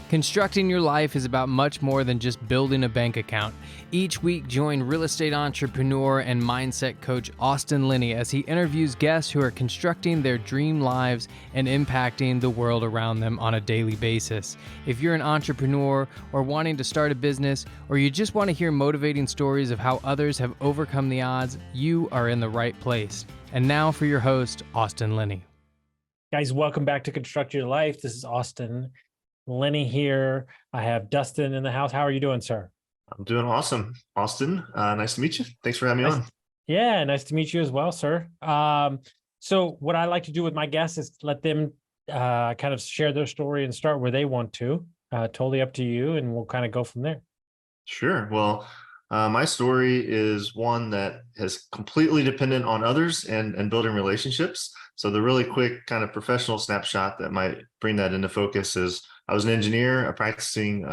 Constructing your life is about much more than just building a bank account. Each week, join real estate entrepreneur and mindset coach Austin Linney as he interviews guests who are constructing their dream lives and impacting the world around them on a daily basis. If you're an entrepreneur or wanting to start a business, or you just want to hear motivating stories of how others have overcome the odds, you are in the right place. And now for your host, Austin Linney. Guys, welcome back to Construct Your Life. This is Austin Linney here. I have Dustin in the house. How are you doing, sir? I'm doing awesome, Austin. Nice to meet you. Thanks for having me on. Yeah, nice to meet you as well, sir. So what I like to do with my guests is let them kind of share their story and start where they want to. Totally up to you, and we'll kind of go from there. Sure. Well, my story is one that is completely dependent on others and building relationships. So the really quick kind of professional snapshot that might bring that into focus is I was an engineer, a practicing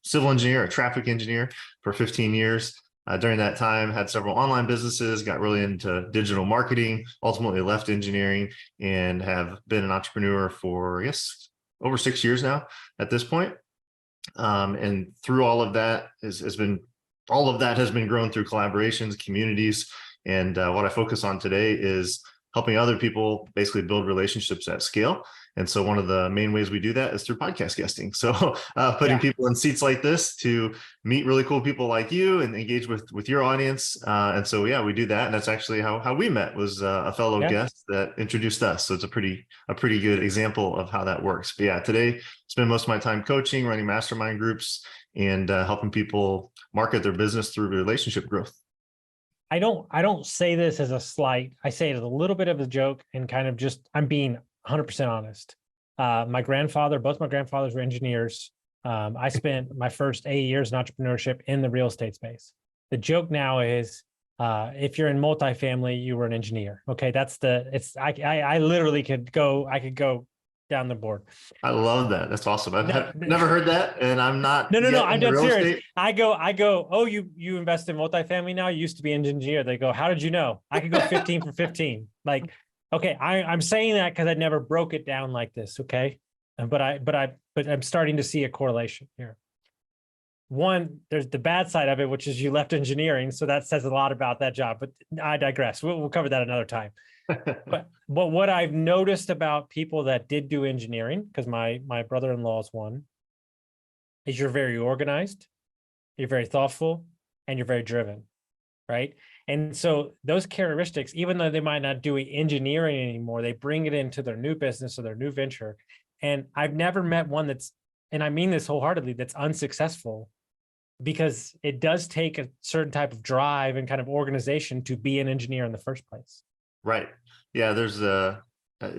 civil engineer, a traffic engineer for 15 years. During that time, had several online businesses, got really into digital marketing, ultimately left engineering, and have been an entrepreneur for, I guess, over 6 years now at this point. And through all of that has been grown through collaborations, communities. And what I focus on today is helping other people basically build relationships at scale. And so one of the main ways we do that is through podcast guesting. So putting people in seats like this to meet really cool people like you and engage with your audience. And so, we do that. And that's actually how we met, was a fellow guest that introduced us. So it's a pretty good example of how that works. But today, spend most of my time coaching, running mastermind groups, and helping people market their business through relationship growth. I don't say this as a slight. I say it as a little bit of a joke and kind of just, I'm being 100% honest. Both my grandfathers were engineers. I spent my first 8 years in entrepreneurship in the real estate space. The joke now is, if you're in multifamily, you were an engineer. Okay. I literally could go down the board. I love that. That's awesome. I've never heard that, and I'm not. No. I'm dead serious. I go. Oh, you invest in multifamily now? You used to be an engineer. They go, how did you know? I could go 15 for 15. Like, okay, I'm saying that because I never broke it down like this. Okay, but I'm starting to see a correlation here. One, there's the bad side of it, which is you left engineering, so that says a lot about that job. But I digress. We'll cover that another time. But what I've noticed about people that did do engineering, because my brother-in-law is one, is you're very organized, you're very thoughtful, and you're very driven, right? And so those characteristics, even though they might not do engineering anymore, they bring it into their new business or their new venture. And I've never met one that's, and I mean this wholeheartedly, that's unsuccessful, because it does take a certain type of drive and kind of organization to be an engineer in the first place. Right. Yeah. There's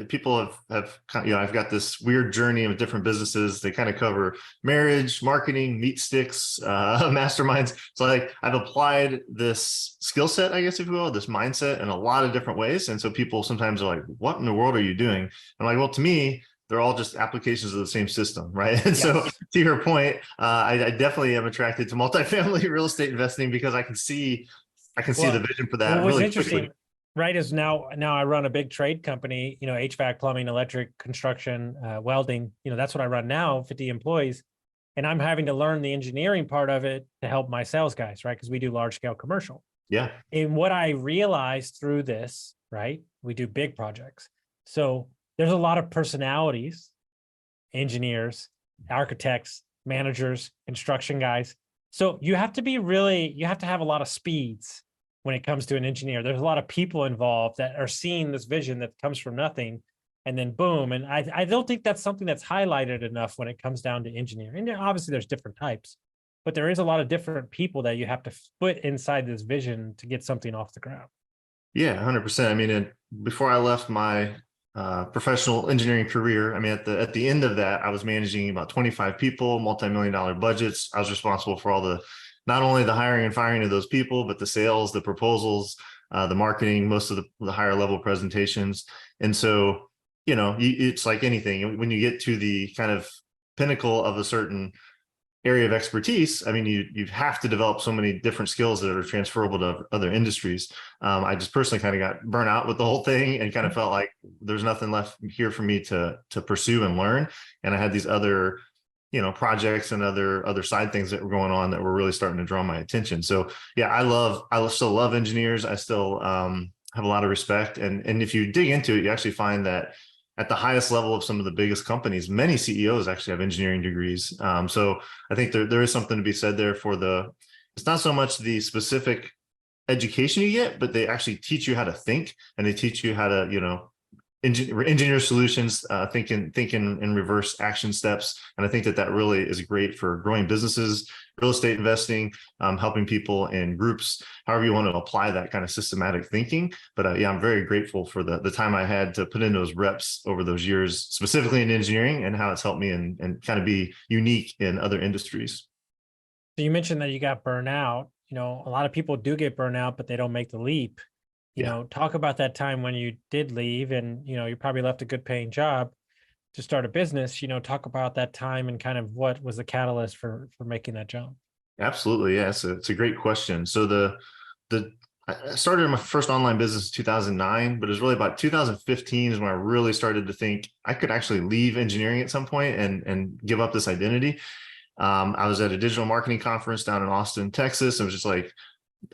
people have I've got this weird journey of different businesses. They kind of cover marriage, marketing, meat sticks, masterminds. So I've applied this skill set, I guess, if you will, this mindset in a lot of different ways. And so people sometimes are like, what in the world are you doing? I'm like, well, to me, they're all just applications of the same system, right? And so to your point, I definitely am attracted to multifamily real estate investing because I can see the vision for that really quickly. Right, is now I run a big trade company, HVAC, plumbing, electric, construction, welding, that's what I run now, 50 employees. And I'm having to learn the engineering part of it to help my sales guys, right? Because we do large scale commercial. Yeah. And what I realized through this, right, we do big projects. So there's a lot of personalities, engineers, architects, managers, construction guys. So you have to have a lot of speeds. When it comes to an engineer, there's a lot of people involved that are seeing this vision that comes from nothing, and then boom. And I don't think that's something that's highlighted enough when it comes down to engineering. And obviously there's different types, but there is a lot of different people that you have to put inside this vision to get something off the ground. Yeah, 100%. I mean, before I left my professional engineering career, I mean, at the end of that, I was managing about 25 people, multi-million-dollar budgets. I was responsible for not only the hiring and firing of those people, but the sales, the proposals, the marketing, most of the higher level presentations. And so, it's like anything. When you get to the kind of pinnacle of a certain area of expertise, I mean, you have to develop so many different skills that are transferable to other industries. I just personally kind of got burnt out with the whole thing and kind of felt like there's nothing left here for me to pursue and learn. And I had these other projects and other side things that were going on that were really starting to draw my attention. So yeah, I still love engineers. I still have a lot of respect. And if you dig into it, you actually find that at the highest level of some of the biggest companies, many CEOs actually have engineering degrees. So I think there is something to be said there for it's not so much the specific education you get, but they actually teach you how to think, and they teach you how to, engineer solutions, think in reverse action steps. And I think that really is great for growing businesses, real estate investing, helping people in groups, however you want to apply that kind of systematic thinking. But yeah, I'm very grateful for the time I had to put in those reps over those years, specifically in engineering, and how it's helped me and kind of be unique in other industries. So you mentioned that you got burned out. A lot of people do get burned out, but they don't make the leap. Talk about that time when you did leave, and, you probably left a good paying job to start a business. Talk about that time and kind of what was the catalyst for making that jump. Absolutely. Yeah. It's a great question. So I started my first online business in 2009, but it was really about 2015 is when I really started to think I could actually leave engineering at some point and give up this identity. I was at a digital marketing conference down in Austin, Texas. I was just like,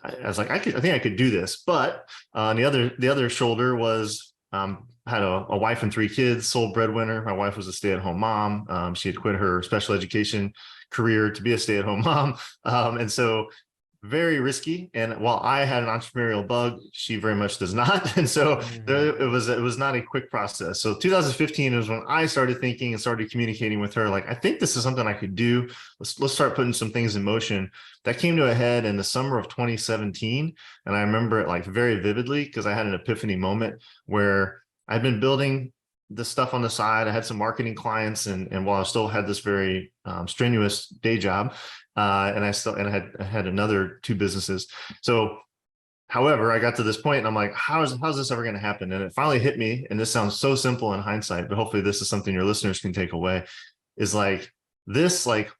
I think I could do this. But on the other shoulder was had a wife and 3 kids, sole breadwinner. My wife was a stay-at-home mom. She had quit her special education career to be a stay-at-home mom, and so very risky. And while I had an entrepreneurial bug, she very much does not. And so it was not a quick process. So 2015 is when I started thinking and started communicating with her, like, I think this is something I could do. Let's start putting some things in motion. That came to a head in the summer of 2017. And I remember it like very vividly because I had an epiphany moment where I'd been building this stuff on the side. I had some marketing clients, and while I still had this very strenuous day job, and I had another 2 businesses. So, however, I got to this point and I'm like, how's this ever going to happen? And it finally hit me. And this sounds so simple in hindsight, but hopefully this is something your listeners can take away, is like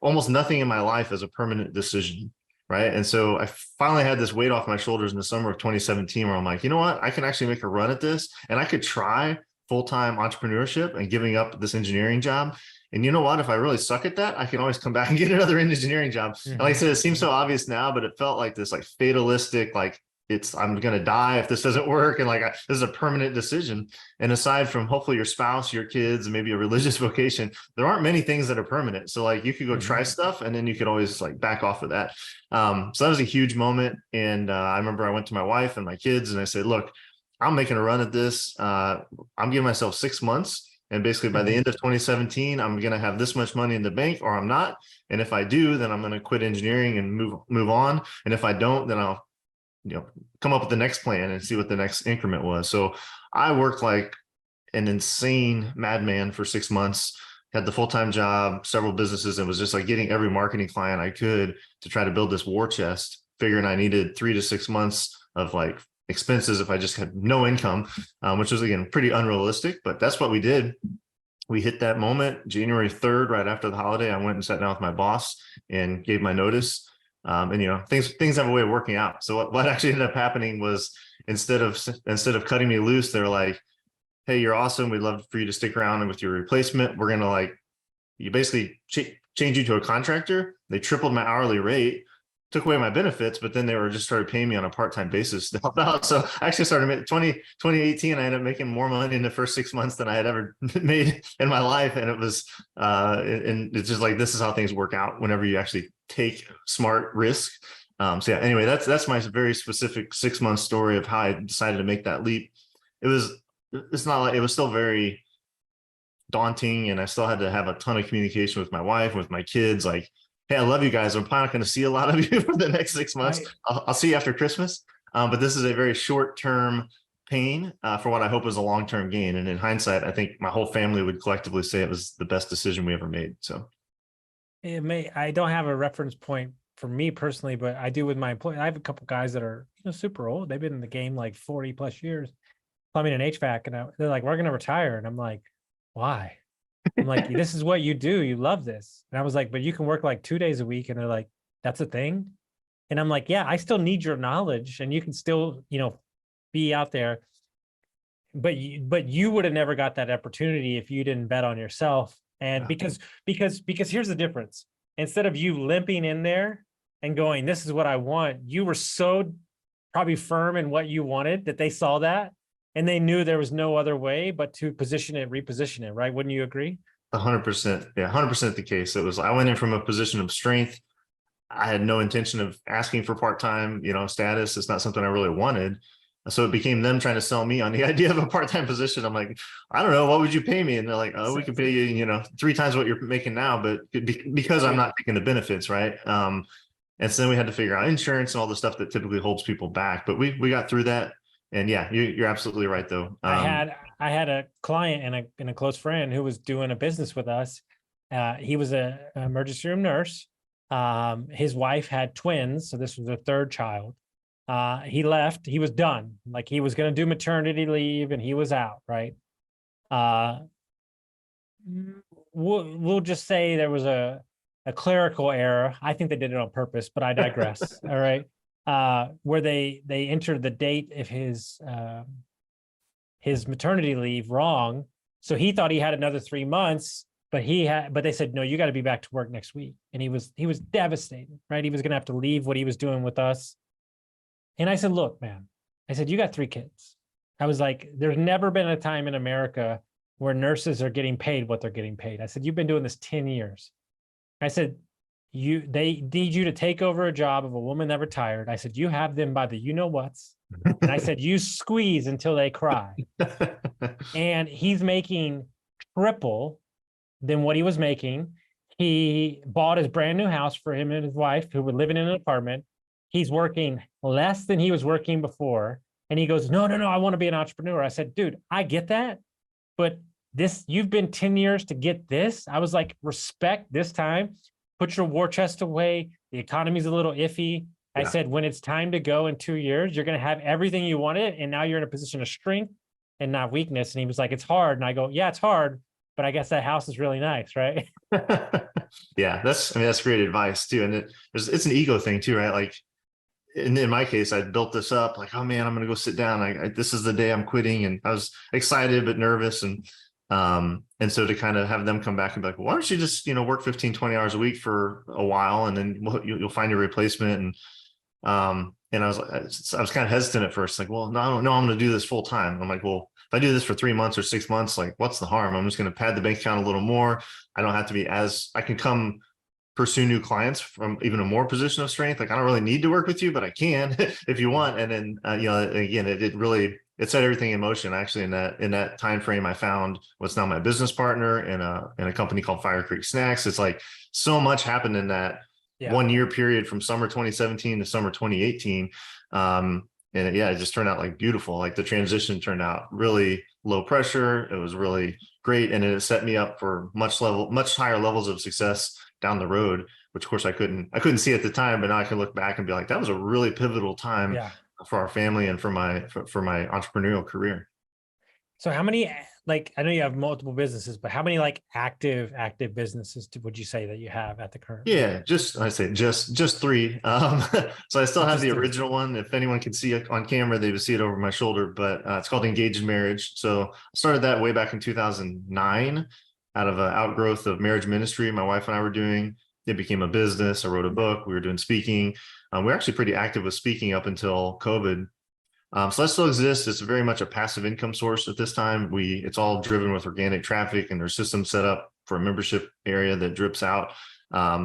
almost nothing in my life is a permanent decision. Right. And so I finally had this weight off my shoulders in the summer of 2017, where I'm like, you know what, I can actually make a run at this, and I could try full-time entrepreneurship and giving up this engineering job. And you know what, if I really suck at that, I can always come back and get another engineering job. And like I said, it seems so obvious now, but it felt like this like fatalistic, like I'm going to die if this doesn't work. And like, this is a permanent decision. And aside from hopefully your spouse, your kids, and maybe a religious vocation, there aren't many things that are permanent. So like you could go try stuff, and then you could always like back off of that. So that was a huge moment. And I remember I went to my wife and my kids and I said, look, I'm making a run at this. I'm giving myself 6 months. And basically by the end of 2017, I'm going to have this much money in the bank, or I'm not. And if I do, then I'm going to quit engineering and move on. And if I don't, then I'll, come up with the next plan and see what the next increment was. So I worked like an insane madman for 6 months, had the full-time job, several businesses, and was just like getting every marketing client I could to try to build this war chest, figuring I needed 3 to 6 months of like expenses if I just had no income, which was again pretty unrealistic, but that's what we did. We hit that moment January 3rd, right after the holiday. I went and sat down with my boss and gave my notice. And things have a way of working out. So what actually ended up happening was instead of cutting me loose, they're like, hey, you're awesome, we'd love for you to stick around, and with your replacement, we're gonna you basically change you to a contractor. They tripled my hourly rate, took away my benefits, but then they just started paying me on a part-time basis to help out. So I actually started 2018. I ended up making more money in the first 6 months than I had ever made in my life. And it was, and it's just like, this is how things work out whenever you actually take smart risk. So yeah, anyway, that's my very specific 6 month story of how I decided to make that leap. It was still very daunting, and I still had to have a ton of communication with my wife, with my kids, like, hey, I love you guys. I'm probably not going to see a lot of you for the next 6 months. I'll see you after Christmas. But this is a very short-term pain for what I hope is a long-term gain. And in hindsight, I think my whole family would collectively say it was the best decision we ever made. So I don't have a reference point for me personally, but I do with my employees. I have a couple guys that are super old. They've been in the game like 40 plus years, plumbing and HVAC. And they're like, we're going to retire. And I'm like, why? I'm like, this is what you do. You love this. And I was like, but you can work like 2 days a week. And they're like, that's a thing. And I'm like, yeah, I still need your knowledge, and you can still, be out there. But you would have never got that opportunity if you didn't bet on yourself And Yeah. because here's the difference. Instead of you limping in there and going, this is what I want, you were so probably firm in what you wanted that they saw that and they knew there was no other way but to position it, reposition it, right? Wouldn't you agree? 100%. Yeah, 100% the case. It was, I went in from a position of strength. I had no intention of asking for part-time, status. It's not something I really wanted. So it became them trying to sell me on the idea of a part-time position. I'm like, I don't know, what would you pay me? And they're like, oh, we could pay you, 3 times what you're making now, but because I'm not taking the benefits, right? And so then we had to figure out insurance and all the stuff that typically holds people back. But we got through that. And yeah, you're absolutely right, though. I had a client and a close friend who was doing a business with us. He was an emergency room nurse. His wife had twins, so this was their third child. He left. He was done. Like he was going to do maternity leave, and he was out. Right. We'll just say there was a clerical error. I think they did it on purpose, but I digress. All right. Where they entered the date of his maternity leave wrong. So he thought he had another 3 months, but they said, no, you got to be back to work next week. And he was devastated, right? He was going to have to leave what he was doing with us. And I said, look, man, I said, you got 3 kids. I was like, there's never been a time in America where nurses are getting paid what they're getting paid. I said, you've been doing this 10 years. I said, they need you to take over a job of a woman that retired. I said, you have them by the you-know-whats. And I said, you squeeze until they cry. And he's making triple than what he was making. He bought his brand new house for him and his wife, who were living in an apartment. He's working less than he was working before. And he goes, no, I want to be an entrepreneur. I said, dude, I get that. But you've been 10 years to get this. I was like, respect this time. Put your war chest away. The economy's a little iffy. Yeah. I said, when it's time to go in 2 years, you're going to have everything you wanted. And now you're in a position of strength and not weakness. And he was like, it's hard. And I go, yeah, it's hard, but I guess that house is really nice, right? Yeah, that's great advice too. And it's an ego thing too, right? Like in my case, I built this up like, oh man, I'm going to go sit down. This is the day I'm quitting. And I was excited, but nervous. And so to kind of have them come back and be like, well, why don't you just, work 15, 20 hours a week for a while, and then you'll find your replacement. And I was kind of hesitant at first, like, well, no, I don't know, I'm going to do this full time. I'm like, well, if I do this for 3 months or 6 months, like, what's the harm? I'm just going to pad the bank account a little more. I don't have to be I can come pursue new clients from even a more position of strength. Like, I don't really need to work with you, but I can if you want. And then, again, it set everything in motion. Actually, in that time frame, I found what's now my business partner in a company called Fire Creek Snacks. It's like so much happened in that 1 year period from summer 2017 to summer 2018. And it just turned out like beautiful. Like the transition turned out really low pressure. It was really great. And it set me up for much higher levels of success down the road, which of course I couldn't see at the time, but now I can look back and be like, that was a really pivotal time for our family and for my entrepreneurial career. So how many, like, I know you have multiple businesses, but how many like active businesses would you say that you have at the current? Yeah, just 3. So I still have the original one. If anyone can see it on camera, they would see it over my shoulder, but it's called Engaged Marriage. So I started that way back in 2009 out of an outgrowth of marriage ministry my wife and I were doing. It became a business. I wrote a book. We were doing speaking. We're actually pretty active with speaking up until COVID. So that still exists. It's very much a passive income source at this time. It's all driven with organic traffic, and there's systems set up for a membership area that drips out.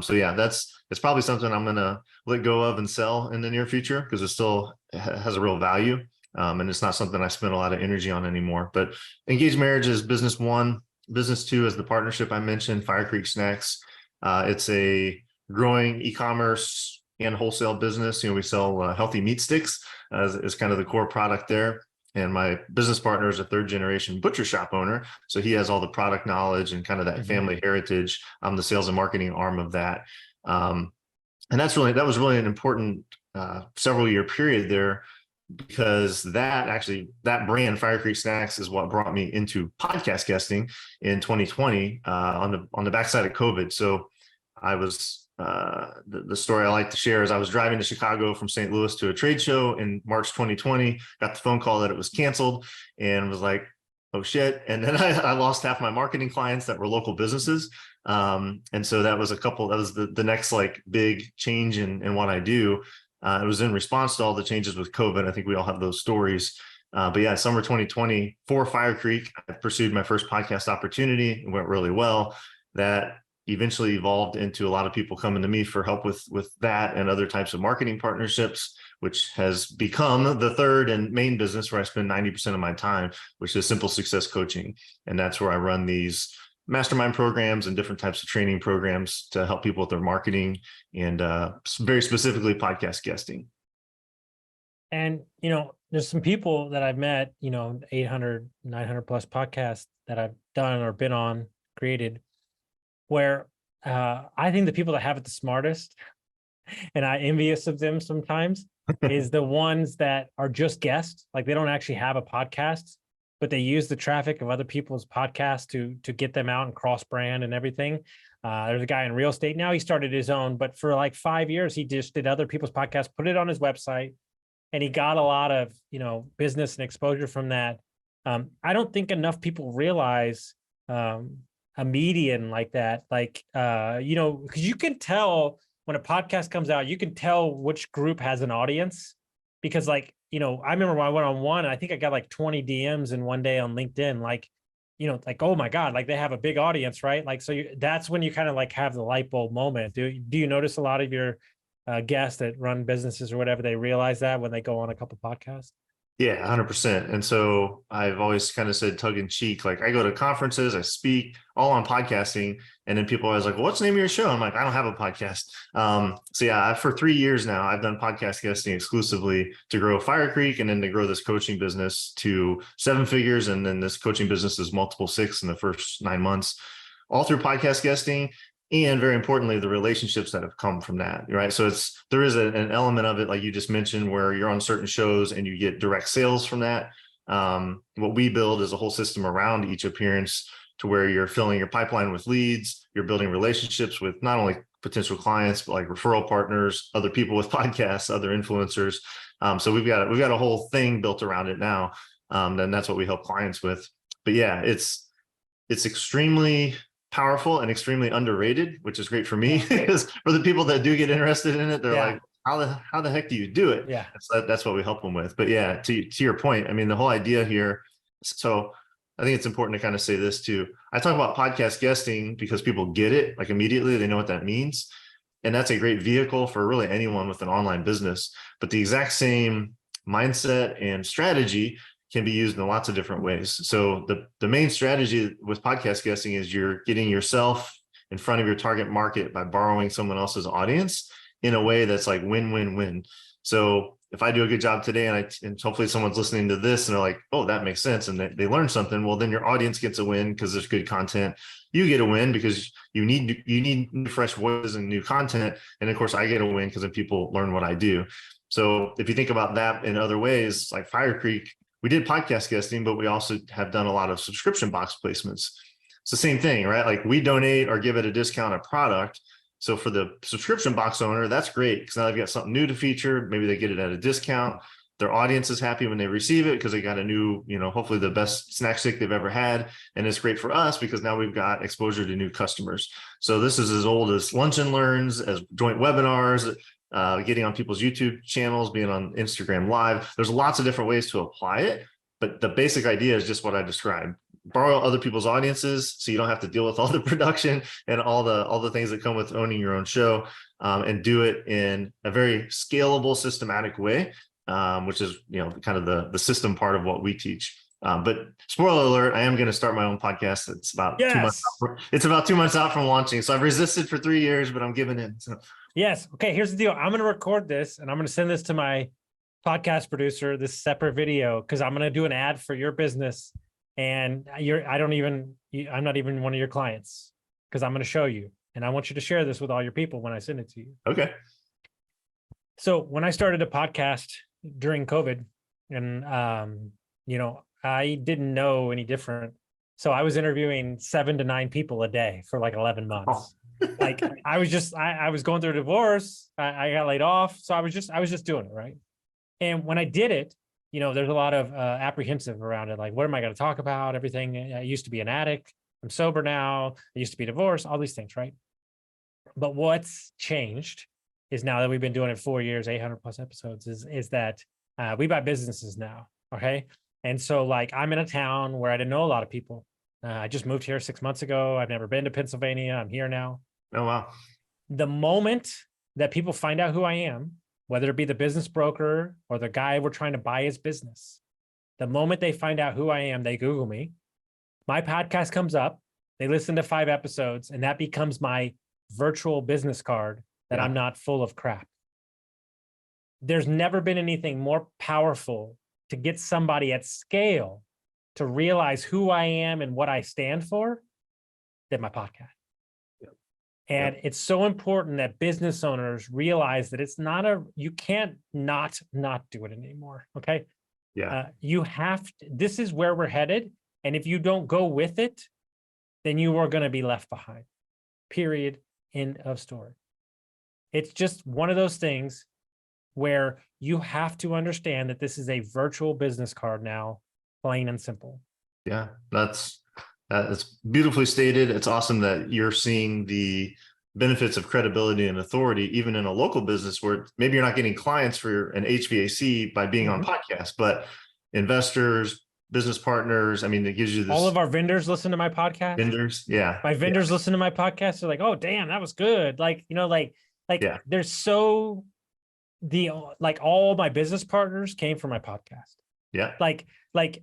So yeah, it's probably something I'm going to let go of and sell in the near future because it still has a real value. And it's not something I spend a lot of energy on anymore. But Engaged Marriage is business 1. Business 2 is the partnership I mentioned, Fire Creek Snacks. It's a growing e-commerce and wholesale business. We sell healthy meat sticks as kind of the core product there. And my business partner is a 3rd generation butcher shop owner. So he has all the product knowledge and kind of that family heritage. I'm the sales and marketing arm of that. And that was really an important several year period there, because that brand, Fire Creek Snacks, is what brought me into podcast guesting in 2020 on the backside of COVID. So I was the story I like to share is I was driving to Chicago from St. Louis to a trade show in March 2020, got the phone call that it was canceled, and was like, oh shit. And then I lost half my marketing clients that were local businesses. And so that was that was the next like big change in what I do. It was in response to all the changes with COVID. I think we all have those stories. But yeah, summer 2020 for Fire Creek, I pursued my first podcast opportunity. It went really well. That eventually evolved into a lot of people coming to me for help with that and other types of marketing partnerships, which has become the third and main business where I spend 90% of my time, which is Simple Success Coaching. And that's where I run these mastermind programs and different types of training programs to help people with their marketing and very specifically podcast guesting. And, there's some people that I've met, 800, 900 plus podcasts that I've done or been on, created, where I think the people that have it the smartest, and I'm envious of them sometimes, is the ones that are just guests. Like they don't actually have a podcast, but they use the traffic of other people's podcasts to get them out and cross brand and everything. There's a guy in real estate now, he started his own, but for like 5 years, he just did other people's podcasts, put it on his website, and he got a lot of, business and exposure from that. I don't think enough people realize a median like that, because you can tell when a podcast comes out, you can tell which group has an audience, because I remember when I went on one, I think I got like 20 DMs in one day on LinkedIn, oh my God, like they have a big audience, right? That's when you kind of like have the light bulb moment. Do you notice a lot of your guests that run businesses or whatever, they realize that when they go on a couple podcasts? Yeah, 100%. And so I've always kind of said tongue in cheek, like I go to conferences, I speak all on podcasting, and then people are always like, well, what's the name of your show? I'm like, I don't have a podcast. So yeah, for 3 years now, I've done podcast guesting exclusively to grow Fire Creek and then to grow this coaching business to 7 figures. And then this coaching business is multiple 6 in the first 9 months, all through podcast guesting. And very importantly, the relationships that have come from that, right? So there is an element of it, like you just mentioned, where you're on certain shows and you get direct sales from that. What we build is a whole system around each appearance to where you're filling your pipeline with leads, you're building relationships with not only potential clients, but like referral partners, other people with podcasts, other influencers. So we've got a whole thing built around it now. And that's what we help clients with. But yeah, it's extremely powerful and extremely underrated, which is great for me, because for the people that do get interested in it, they're like, how the heck do you do it? Yeah. So that's what we help them with. But yeah, to your point, I mean, the whole idea here, so I think it's important to kind of say this too. I talk about podcast guesting because people get it, like immediately, they know what that means. And that's a great vehicle for really anyone with an online business. But the exact same mindset and strategy can be used in lots of different ways. So the main strategy with podcast guesting is you're getting yourself in front of your target market by borrowing someone else's audience in a way that's like win-win-win. So if I do a good job today and hopefully someone's listening to this and they're like, oh, that makes sense, and they learn something, well, then your audience gets a win because there's good content. You get a win because you need new fresh voices and new content. And of course, I get a win because then people learn what I do. So if you think about that in other ways, like Fire Creek, we did podcast guesting, but we also have done a lot of subscription box placements. It's the same thing, right? Like we donate or give at a discount a product. So for the subscription box owner, that's great because now they've got something new to feature. Maybe they get it at a discount. Their audience is happy when they receive it because they got a new, hopefully the best snack stick they've ever had. And it's great for us because now we've got exposure to new customers. So this is as old as lunch and learns, as joint webinars, getting on people's YouTube channels, being on Instagram Live. There's lots of different ways to apply it, but the basic idea is just what I described. Borrow other people's audiences so you don't have to deal with all the production and all the things that come with owning your own show, and do it in a very scalable, systematic way, which is kind of the system part of what we teach. But spoiler alert, I am going to start my own podcast. It's about 2 months out. It's about 2 months out from launching. So I've resisted for 3 years, but I'm giving in. So. Yes. Okay. Here's the deal. I'm going to record this and I'm going to send this to my podcast producer, this separate video, because I'm going to do an ad for your business. And I'm not even one of your clients because I'm going to show you. And I want you to share this with all your people when I send it to you. Okay. So when I started a podcast during COVID and, I didn't know any different. So I was interviewing 7 to 9 people a day for like 11 months. Oh. Like I was going through a divorce. I got laid off. So I was just doing it. Right. And when I did it, there's a lot of apprehensive around it. Like, what am I going to talk about? Everything. I used to be an addict. I'm sober now. I used to be divorced, all these things, right? But what's changed is now that we've been doing it 4 years, 800 plus episodes, is that we buy businesses now. Okay. And so like I'm in a town where I didn't know a lot of people. I just moved here 6 months ago. I've never been to Pennsylvania. I'm here now. Oh, wow. The moment that people find out who I am, whether it be the business broker or the guy we're trying to buy his business, the moment they find out who I am, they Google me. My podcast comes up. They listen to 5 episodes, and that becomes my virtual business card that I'm not full of crap. There's never been anything more powerful to get somebody at scale to realize who I am and what I stand for than my podcast. And it's so important that business owners realize that it's not you can't not do it anymore. Okay. Yeah. You have to, this is where we're headed. And if you don't go with it, then you are going to be left behind. Period. End of story. It's just one of those things where you have to understand that this is a virtual business card now, plain and simple. Yeah, that's beautifully stated. It's awesome that you're seeing the benefits of credibility and authority, even in a local business where maybe you're not getting clients for an HVAC by being on podcasts, but investors, business partners. I mean, it gives you this. All of our vendors listen to my podcast. Vendors, yeah. My vendors listen to my podcast. They're like, "Oh, damn, that was good." Like, there's so all my business partners came from my podcast. Yeah. Like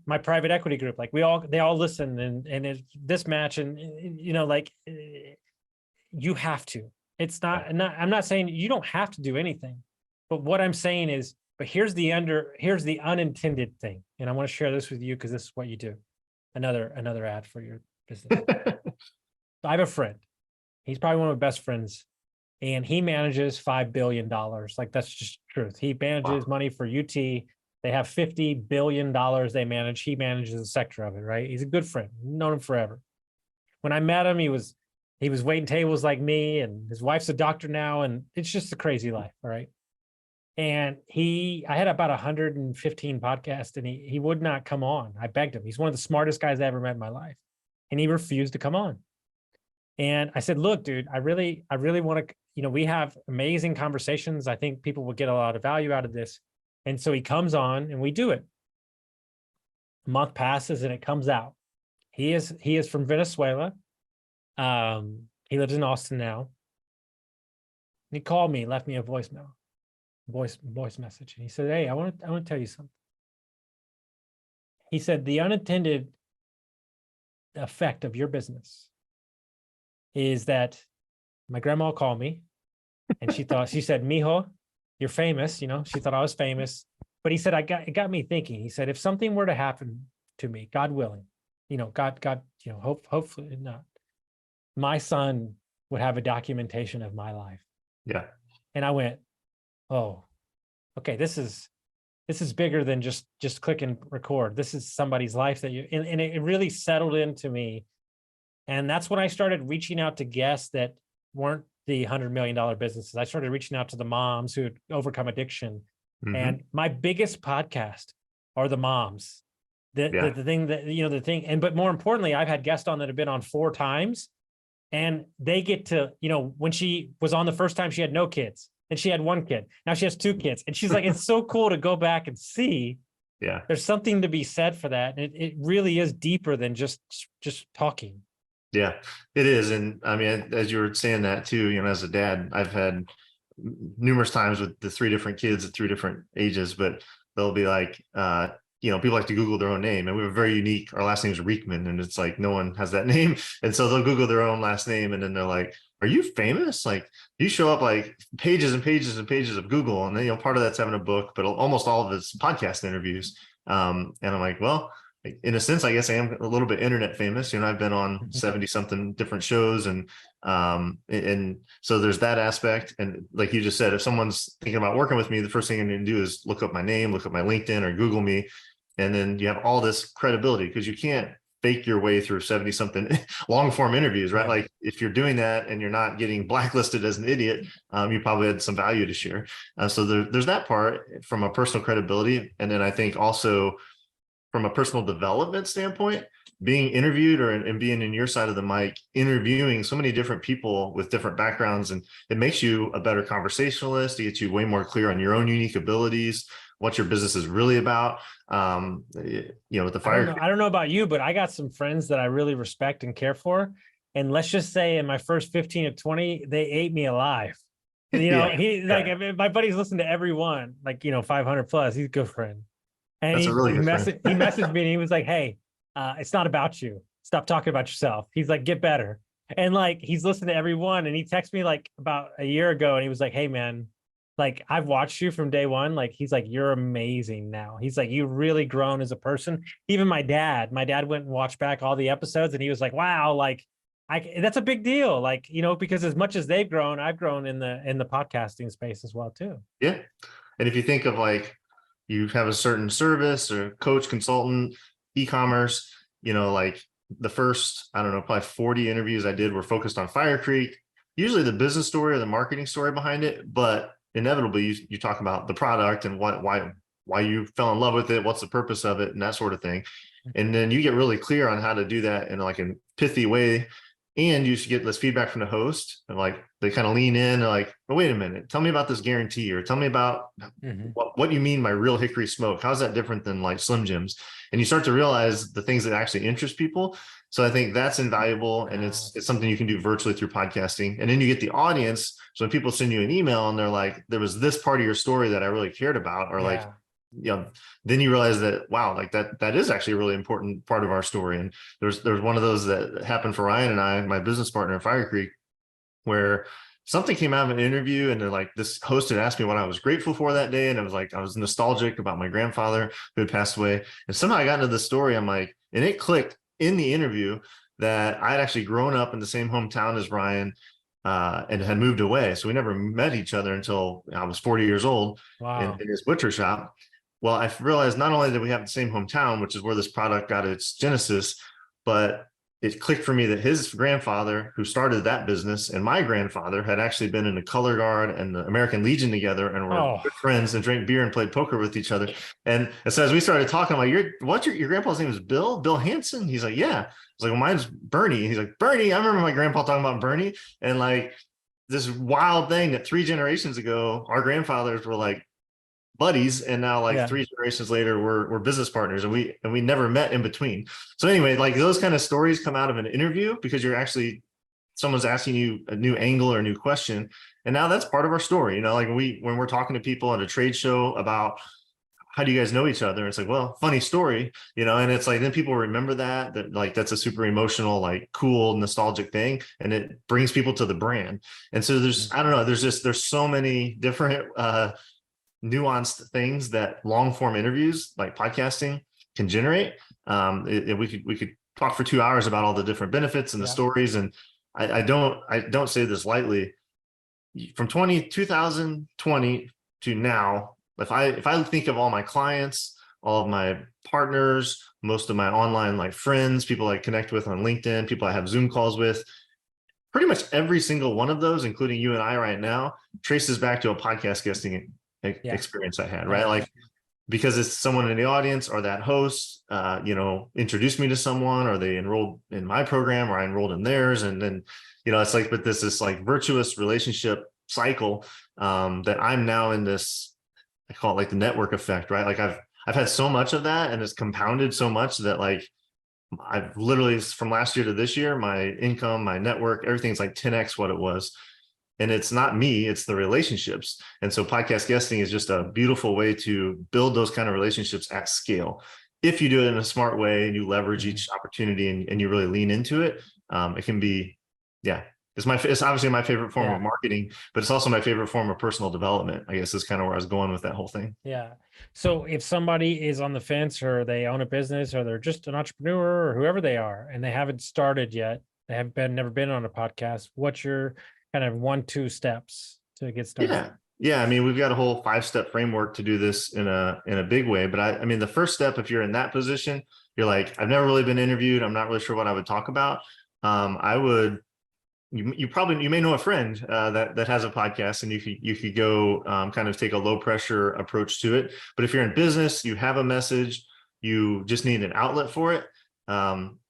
my private equity group, like they all listen and it's this match and you have to. It's not, I'm not saying you don't have to do anything, but what I'm saying is, but here's the unintended thing. And I want to share this with you because this is what you do. Another ad for your business. I have a friend. He's probably one of my best friends. And he manages $5 billion. Like, that's just truth. He manages money for UT. They have $50 billion they manage. He manages a sector of it, right? He's a good friend. I've known him forever. When I met him, he was waiting tables like me, and his wife's a doctor now, and it's just a crazy life, all right? And I had about 115 podcasts, and he would not come on. I begged him. He's one of the smartest guys I ever met in my life. And he refused to come on. And I said, look, dude, I really want to, we have amazing conversations. I think people will get a lot of value out of this. And so he comes on and we do it. A month passes and it comes out. He is from Venezuela. He lives in Austin now. And he called me, left me a voice message. And he said, hey, I want to tell you something. He said, the unintended effect of your business is that my grandma called me and she said, mijo, you're famous. She thought I was famous, but he said, it got me thinking. He said, if something were to happen to me, God willing, God, hopefully not, my son would have a documentation of my life. Yeah. And I went, oh, okay, this is bigger than just click and record. This is somebody's life and it really settled into me. And that's when I started reaching out to guests that weren't the $100 million businesses. I started reaching out to the moms who had overcome addiction. Mm-hmm. And my biggest podcast are the moms. The thing, but more importantly, I've had guests on that have been on 4 times, and they get to, when she was on the first time, she had no kids and she had 1 kid. Now she has 2 kids. And she's like, it's so cool to go back and see. Yeah. There's something to be said for that. And it really is deeper than just talking. Yeah, it is. And I mean, as you were saying that too, as a dad, I've had numerous times with the 3 different kids at 3 different ages, but they'll be like, people like to Google their own name, and we have a very unique, our last name is Riechmann, and it's like, no one has that name. And so they'll Google their own last name. And then they're like, are you famous? Like, you show up like pages and pages and pages of Google. And then, part of that's having a book, but almost all of it's podcast interviews. And I'm like, well, in a sense, I guess I am a little bit internet famous. I've been on 70 something different shows. And so there's that aspect. And like you just said, if someone's thinking about working with me, the first thing I'm going to do is look up my name, look up my LinkedIn or Google me. And then you have all this credibility, because you can't fake your way through 70 something long form interviews, right? Yeah. Like if you're doing that and you're not getting blacklisted as an idiot, you probably had some value to share. So there's that part from a personal credibility. And then I think also from a personal development standpoint, being interviewed and being in your side of the mic, interviewing so many different people with different backgrounds, and it makes you a better conversationalist. It gets you way more clear on your own unique abilities, what your business is really about. With the fire. I don't know about you, but I got some friends that I really respect and care for. And let's just say in my first 15 or 20, they ate me alive. Like my buddies listen to every one, 500 plus. He's a good friend. And That's a really good friend. he messaged me and he was like, hey, it's not about you. Stop talking about yourself. He's like, get better. And like, he's listened to every one. And he texted me like about a year ago and he was like, hey man, like I've watched you from day one. Like, he's like, you're amazing now. He's like, you've really grown as a person. Even my dad went and watched back all the episodes and he was like, wow, like that's a big deal. Like, because as much as they've grown, I've grown in the podcasting space as well too. Yeah. And if you think of like, you have a certain service or coach, consultant, e-commerce, like the first, I don't know, probably 40 interviews I did were focused on Fire Creek, usually the business story or the marketing story behind it. But inevitably you talk about the product and why you fell in love with it, what's the purpose of it, and that sort of thing. And then you get really clear on how to do that in like a pithy way. And you should get this feedback from the host, and like they kind of lean in, and like, oh, wait a minute, tell me about this guarantee, or tell me about what you mean by real hickory smoke. How's that different than like Slim Jims? And you start to realize the things that actually interest people. So I think that's invaluable, and it's something you can do virtually through podcasting. And then you get the audience. So when people send you an email and they're like, there was this part of your story that I really cared about, or like, then you realize that, wow, like that is actually a really important part of our story. And there's one of those that happened for Ryan and I, my business partner in Fire Creek, where something came out of an interview and they're like, this host had asked me what I was grateful for that day. And it was like, I was nostalgic about my grandfather who had passed away. And somehow I got into the story. I'm like, and it clicked in the interview that I'd actually grown up in the same hometown as Ryan, and had moved away. So we never met each other until I was 40 years old. Wow. in his butcher shop. Well, I realized not only did we have the same hometown, which is where this product got its genesis, but it clicked for me that his grandfather, who started that business, and my grandfather had actually been in the Color Guard and the American Legion together, and were good friends and drank beer and played poker with each other. And so as we started talking, I'm like, your grandpa's name is Bill Hansen? He's like, yeah. I was like, well, mine's Bernie. He's like, Bernie. I remember my grandpa talking about Bernie. And like this wild thing that 3 generations ago, our grandfathers were like buddies, and now like 3 generations later we're business partners, and we never met in between. So anyway, like those kind of stories come out of an interview because someone's asking you a new angle or a new question, and now that's part of our story. Like when we're talking to people at a trade show about how do you guys know each other, it's like, well, funny story, and it's like then people remember that like that's a super emotional, like cool, nostalgic thing, and it brings people to the brand. And so there's I don't know, there's so many different nuanced things that long form interviews like podcasting can generate. We could talk for 2 hours about all the different benefits and the stories. And I don't say this lightly. From 2020 to now, if I think of all my clients, all of my partners, most of my online like friends, people I connect with on LinkedIn, people I have Zoom calls with, pretty much every single one of those, including you and I right now, traces back to a podcast guesting experience I had, right? Like, because it's someone in the audience or that host, introduced me to someone, or they enrolled in my program or I enrolled in theirs. And then, it's like, but this like virtuous relationship cycle, that I'm now in this, I call it like the network effect, right? Like I've had so much of that, and it's compounded so much that like, I've literally from last year to this year, my income, my network, everything's like 10x what it was. And it's not me, it's the relationships. And so podcast guesting is just a beautiful way to build those kind of relationships at scale. If you do it in a smart way and you leverage each opportunity and you really lean into it, it can be, it's obviously my favorite form of marketing, but it's also my favorite form of personal development, I guess is kind of where I was going with that whole thing. Yeah. So if somebody is on the fence, or they own a business, or they're just an entrepreneur, or whoever they are, and they haven't started yet, they have never been on a podcast, what's your kind of 1-2 steps to get started? Yeah. I mean, we've got a whole 5-step framework to do this in a big way. But I mean, the first step, if you're in that position, you're like, I've never really been interviewed, I'm not really sure what I would talk about, you may know a friend that has a podcast, and you could go kind of take a low pressure approach to it. But if you're in business, you have a message, you just need an outlet for it.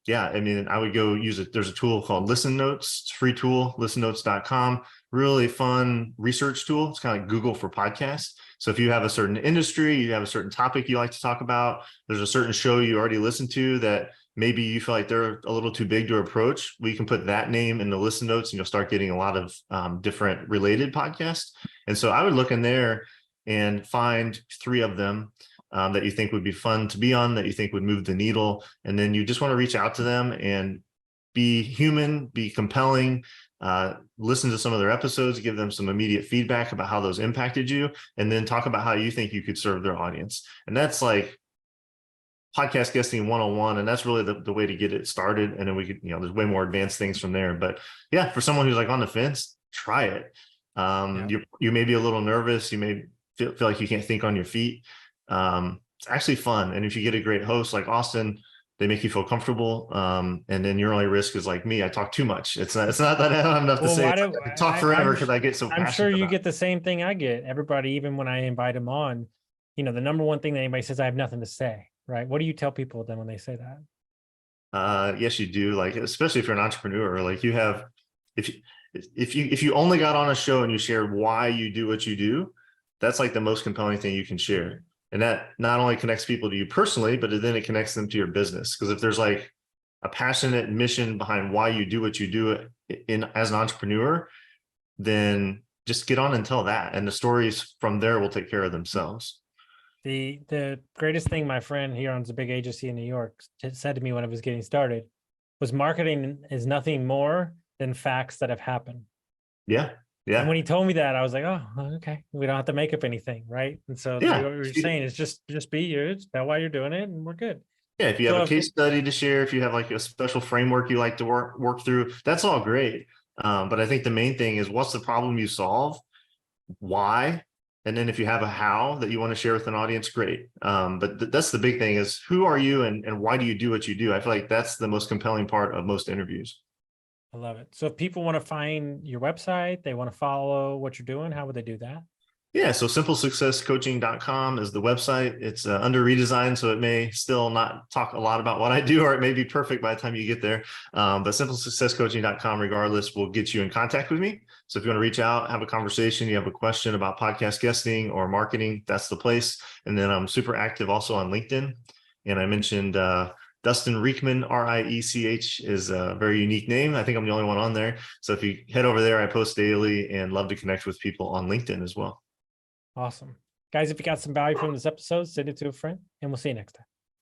Yeah, I mean, I would go use it. There's a tool called Listen Notes. It's a free tool, listennotes.com. Really fun research tool. It's kind of like Google for podcasts. So if you have a certain industry, you have a certain topic you like to talk about, there's a certain show you already listen to that maybe you feel like they're a little too big to approach, we can put that name in the listen notes, and you'll start getting a lot of different related podcasts. And so I would look in there and find 3 of them that you think would be fun to be on, that you think would move the needle. And then you just want to reach out to them and be human, be compelling, listen to some of their episodes, give them some immediate feedback about how those impacted you, and then talk about how you think you could serve their audience. And that's like podcast guesting 101. And that's really the way to get it started. And then we could, there's way more advanced things from there. But yeah, for someone who's like on the fence, try it. You may be a little nervous. You may feel like you can't think on your feet. It's actually fun. And if you get a great host like Austin, they make you feel comfortable. And then your only risk is like me, I talk too much. It's not that I don't have enough to say. I talk forever because I get so passionate. I'm sure you get the same thing I get. Everybody, even when I invite them on, the number one thing that anybody says, I have nothing to say, right? What do you tell people then when they say that? Yes, you do. Like, especially if you're an entrepreneur, like you have, if you only got on a show and you shared why you do what you do, that's like the most compelling thing you can share. And that not only connects people to you personally, but then it connects them to your business. Because if there's like a passionate mission behind why you do what you do as an entrepreneur, then just get on and tell that. And the stories from there will take care of themselves. The greatest thing my friend here owns a big agency in New York said to me when I was getting started was marketing is nothing more than facts that have happened. Yeah. Yeah. And when he told me that, I was like, oh, okay, we don't have to make up anything, right? And so what you're saying is just be you, tell why you're doing it, and we're good. Yeah, if you have a case study to share, if you have like a special framework you like to work through, that's all great. But I think the main thing is, what's the problem you solve? Why? And then if you have a how that you want to share with an audience, great. But that's the big thing, is who are you and why do you do what you do? I feel like that's the most compelling part of most interviews. I love it. So if people want to find your website, they want to follow what you're doing, how would they do that? Yeah, so simplesuccesscoaching.com is the website. It's under redesign, so it may still not talk a lot about what I do, or it may be perfect by the time you get there. But simplesuccesscoaching.com, regardless, will get you in contact with me. So if you want to reach out, have a conversation, you have a question about podcast guesting or marketing, that's the place. And then I'm super active also on LinkedIn. And I mentioned Dustin Riechmann, Riech, is a very unique name. I think I'm the only one on there. So if you head over there, I post daily and love to connect with people on LinkedIn as well. Awesome. Guys, if you got some value from this episode, send it to a friend, and we'll see you next time.